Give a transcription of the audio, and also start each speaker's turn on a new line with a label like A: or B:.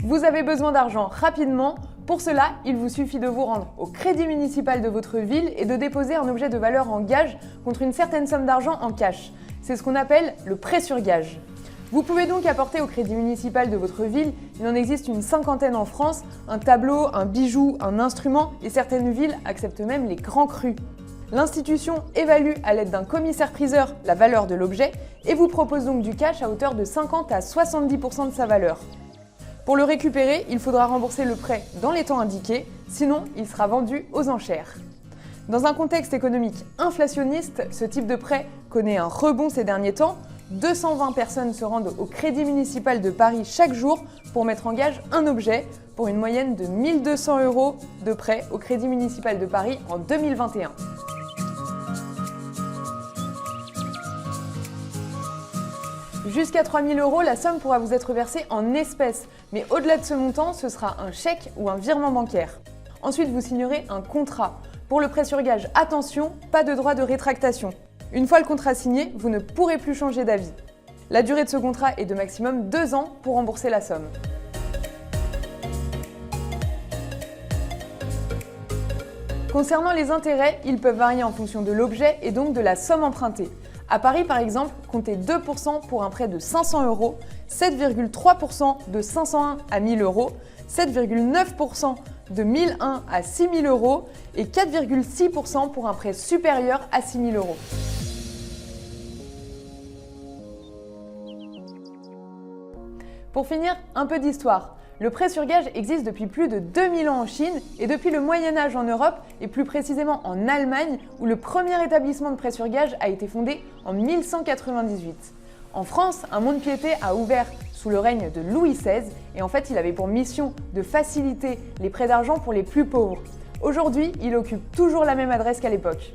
A: Vous avez besoin d'argent rapidement. Pour cela, il vous suffit de vous rendre au crédit municipal de votre ville et de déposer un objet de valeur en gage contre une certaine somme d'argent en cash. C'est ce qu'on appelle le prêt sur gage. Vous pouvez donc apporter au crédit municipal de votre ville, il en existe une cinquantaine en France, un tableau, un bijou, un instrument et certaines villes acceptent même les grands crus. L'institution évalue à l'aide d'un commissaire-priseur la valeur de l'objet et vous propose donc du cash à hauteur de 50 à 70% de sa valeur. Pour le récupérer, il faudra rembourser le prêt dans les temps indiqués, sinon il sera vendu aux enchères. Dans un contexte économique inflationniste, ce type de prêt connaît un rebond ces derniers temps. 220 personnes se rendent au Crédit municipal de Paris chaque jour pour mettre en gage un objet, pour une moyenne de 1 200 € de prêt au Crédit municipal de Paris en 2021. Jusqu'à 3 000 €, la somme pourra vous être versée en espèces, mais au-delà de ce montant, ce sera un chèque ou un virement bancaire. Ensuite, vous signerez un contrat. Pour le prêt sur gage, attention, pas de droit de rétractation. Une fois le contrat signé, vous ne pourrez plus changer d'avis. La durée de ce contrat est de maximum 2 ans pour rembourser la somme. Concernant les intérêts, ils peuvent varier en fonction de l'objet et donc de la somme empruntée. À Paris, par exemple, comptez 2% pour un prêt de 500 €, 7,3% de 501 à 1 000 €, 7,9% de 1 001 à 6 000 € et 4,6% pour un prêt supérieur à 6 000 €. Pour finir, un peu d'histoire. Le prêt sur gage existe depuis plus de 2000 ans en Chine et depuis le Moyen-Âge en Europe et plus précisément en Allemagne où le premier établissement de prêt sur gage a été fondé en 1198. En France, un mont-de-piété a ouvert sous le règne de Louis XVI et en fait il avait pour mission de faciliter les prêts d'argent pour les plus pauvres. Aujourd'hui, il occupe toujours la même adresse qu'à l'époque.